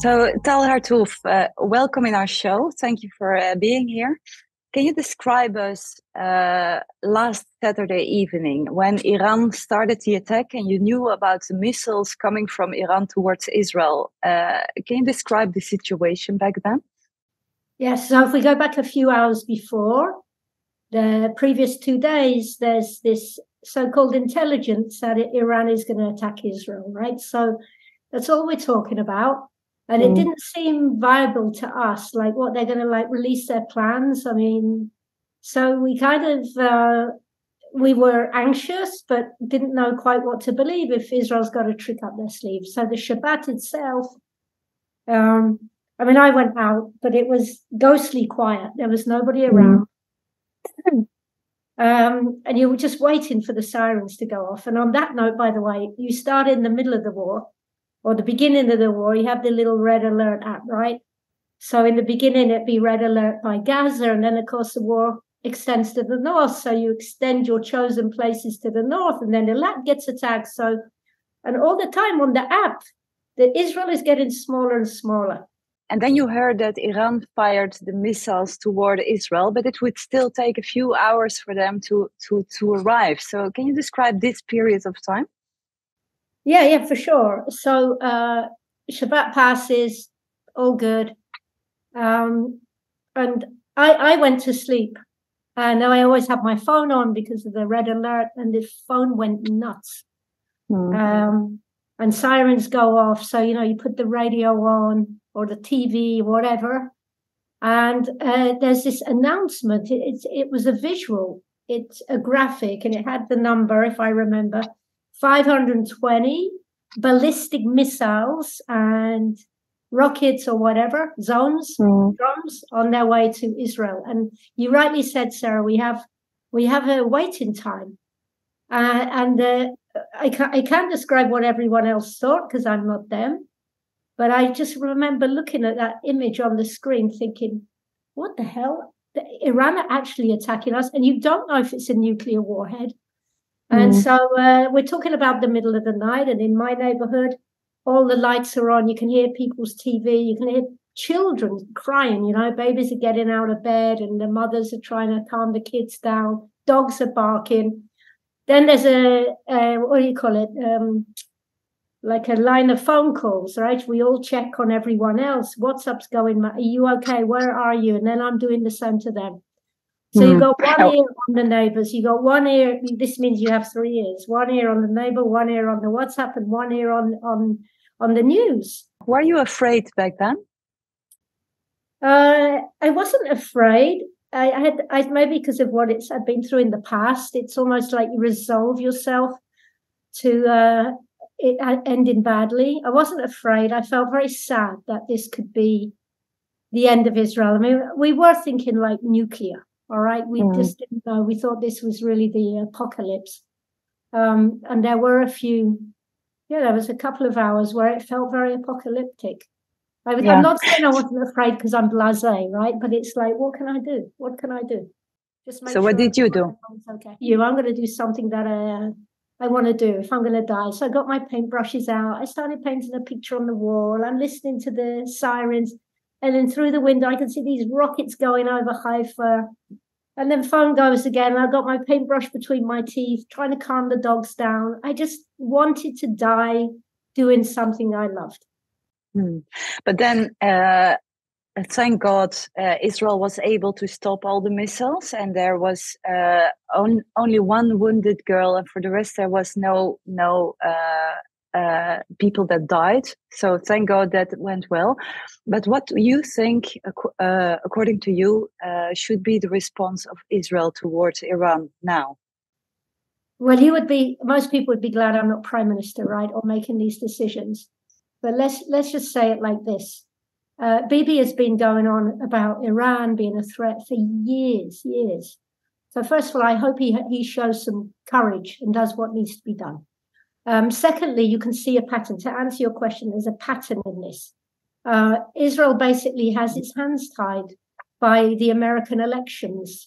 So, Tal Hartuv, welcome in our show. Thank you for being here. Can you describe us last Saturday evening when Iran started the attack and you knew about the missiles coming from Iran towards Israel? Can you describe the situation back then? Yes, so if we go back a few hours before, the previous 2 days, there's this so-called intelligence that Iran is going to attack Israel, right? So that's all we're talking about. And it didn't seem viable to us, like what they're going to release their plans. I mean, so we kind of, we were anxious, but didn't know quite what to believe if Israel's got a trick up their sleeve. So the Shabbat itself, I mean, I went out, but it was ghostly quiet. There was nobody around. And you were just waiting for the sirens to go off. And on that note, by the way, you start in the middle of the war or the beginning of the war, you have the little red alert app, right? So in the beginning, it'd be red alert by Gaza. And then, of course, the war extends to the north. So you extend your chosen places to the north and then Eilat gets attacked. So, and all the time on the app, that Israel is getting smaller and smaller. And then you heard that Iran fired the missiles toward Israel, but it would still take a few hours for them to arrive. So can you describe this period of time? Yeah, for sure. So Shabbat passes, all good. And I went to sleep. And I always have my phone on because of the red alert, and the phone went nuts. And sirens go off. So, you put the radio on or the TV, whatever. And there's this announcement. It was a visual. It's a graphic, and it had the number, if I remember, 520 ballistic missiles and rockets or whatever, drums on their way to Israel. And you rightly said, Sarah, we have a waiting time. I can't describe what everyone else thought because I'm not them. But I just remember looking at that image on the screen thinking, what the hell? Iran are actually attacking us. And you don't know if it's a nuclear warhead. And so we're talking about the middle of the night. And in my neighborhood, all the lights are on. You can hear people's TV. You can hear children crying. Babies are getting out of bed and the mothers are trying to calm the kids down. Dogs are barking. Then there's what do you call it? Like a line of phone calls, right? We all check on everyone else. WhatsApp's going, are you okay? Where are you? And then I'm doing the same to them. So you got one ear on the neighbors. You got one ear. This means you have 3 ears. One ear on the neighbor, one ear on the WhatsApp, and one ear on the news. Were you afraid back then? I wasn't afraid. I maybe because of what I've been through in the past. It's almost like you resolve yourself to it ending badly. I wasn't afraid. I felt very sad that this could be the end of Israel. I mean, we were thinking like nuclear. All right. We just didn't know. We thought this was really the apocalypse. And there were there was a couple of hours where it felt very apocalyptic. I'm not saying I wasn't afraid because I'm blasé, right? But it's like, what can I do? What can I do? Just make what did you do? Okay. I'm going to do something that I want to do if I'm going to die. So I got my paintbrushes out. I started painting a picture on the wall. I'm listening to the sirens. And then through the window, I can see these rockets going over Haifa. And then phone goes again. I got my paintbrush between my teeth, trying to calm the dogs down. I just wanted to die doing something I loved. But then, thank God, Israel was able to stop all the missiles, and there was only one wounded girl, and for the rest, there was no people that died. So thank God that went well. But what do you think, according to you, should be the response of Israel towards Iran now? Well, most people would be glad I'm not prime minister, right, or making these decisions. But let's just say it like this. Bibi has been going on about Iran being a threat for years. So first of all, I hope he shows some courage and does what needs to be done. Secondly, you can see a pattern. To answer your question, there's a pattern in this. Israel basically has its hands tied by the American elections.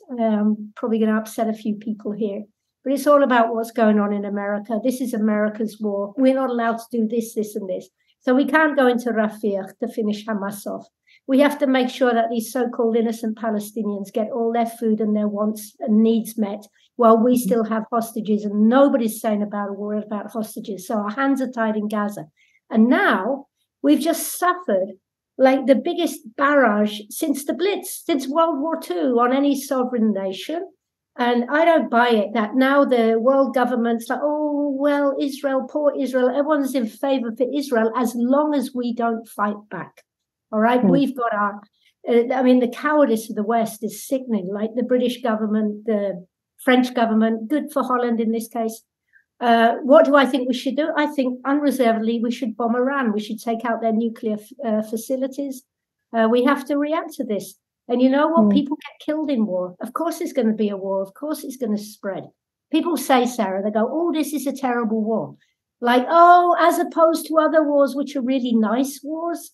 Probably going to upset a few people here. But it's all about what's going on in America. This is America's war. We're not allowed to do this, this, and this. So we can't go into Rafah to finish Hamas off. We have to make sure that these so-called innocent Palestinians get all their food and their wants and needs met while we still have hostages, and nobody's saying about a war about hostages. So our hands are tied in Gaza. And now we've just suffered like the biggest barrage since the Blitz, since World War II on any sovereign nation. And I don't buy it that now the world government's like, oh, well, Israel, poor Israel, everyone's in favor for Israel as long as we don't fight back. All right, we've got our, the cowardice of the West is sickening, like the British government, the French government, good for Holland in this case. What do I think we should do? I think unreservedly we should bomb Iran. We should take out their nuclear facilities. We have to react to this. And you know what? People get killed in war. Of course there's going to be a war. Of course it's going to spread. People say, Sarah, they go, oh, this is a terrible war. Like, oh, as opposed to other wars, which are really nice wars.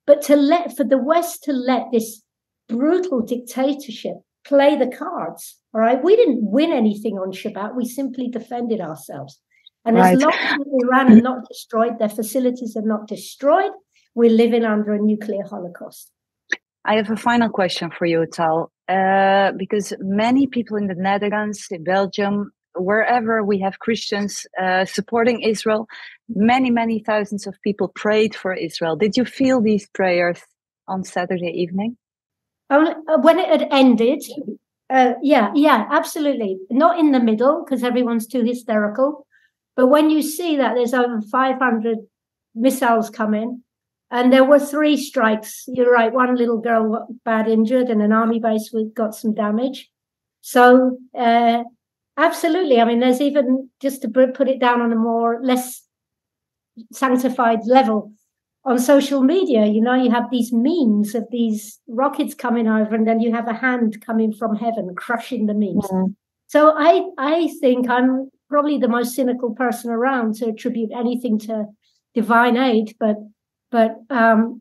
But for the West to let this brutal dictatorship play the cards, all right? We didn't win anything on Shabbat. We simply defended ourselves. And as long as Iran are not destroyed, their facilities are not destroyed, we're living under a nuclear holocaust. I have a final question for you, Tal, because many people in the Netherlands, in Belgium, wherever we have Christians supporting Israel, many thousands of people prayed for Israel. Did you feel these prayers on Saturday evening? When it had ended, yeah, absolutely. Not in the middle, because everyone's too hysterical. But when you see that there's over 500 missiles coming, and there were 3 strikes, you're right, one little girl got bad injured, and an army base got some damage. So, absolutely. I mean, there's even, just to put it down on a less sanctified level, on social media, you know, you have these memes of these rockets coming over, and then you have a hand coming from heaven crushing the memes. So I think I'm probably the most cynical person around to attribute anything to divine aid, but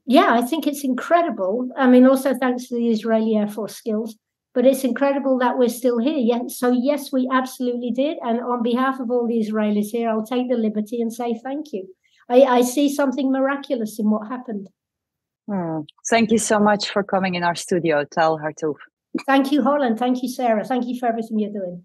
yeah, I think it's incredible. I mean, also thanks to the Israeli Air Force skills, but it's incredible that we're still here. Yeah, so yes, we absolutely did. And on behalf of all the Israelis here, I'll take the liberty and say thank you. I see something miraculous in what happened. Thank you so much for coming in our studio, Tal Hartuv. Thank you, Holland. Thank you, Sarah. Thank you for everything you're doing.